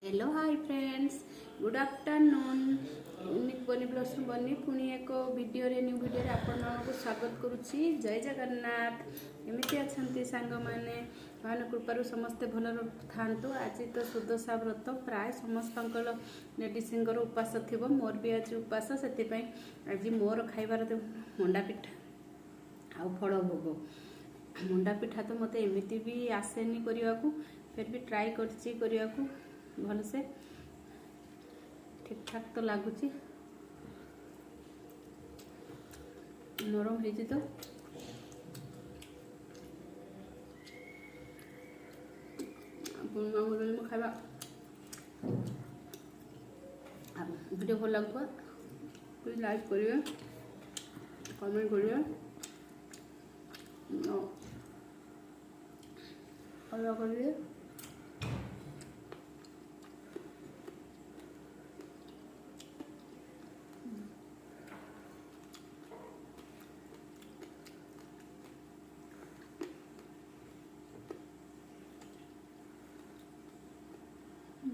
Hello hi friends, good afternoon. बनी blogs बनी पुणी एक वीडियो न्यू वीडियो आपण मानक स्वागत करुच्ची। जय जगन्नाथ। एमती अच्छा सांग मैंने भगवान कृपार समस्ते भल था। आज तो सुदशा व्रत प्राय समस्त लेडीजर उपास थी, मोर भी आज उपास से आज मोर खाइबार मंडा पिठा आउ फल भोग। मंडा पिठा तो मत एमती भी आसेनी करने को, फिर भी ट्राए कर भल से ठीक ठाक तो लगुच, नरम हो तो खावा। वीडियो भल लगे प्लीज लाइक करिए, कमेंट करिए, फॉलो करिए।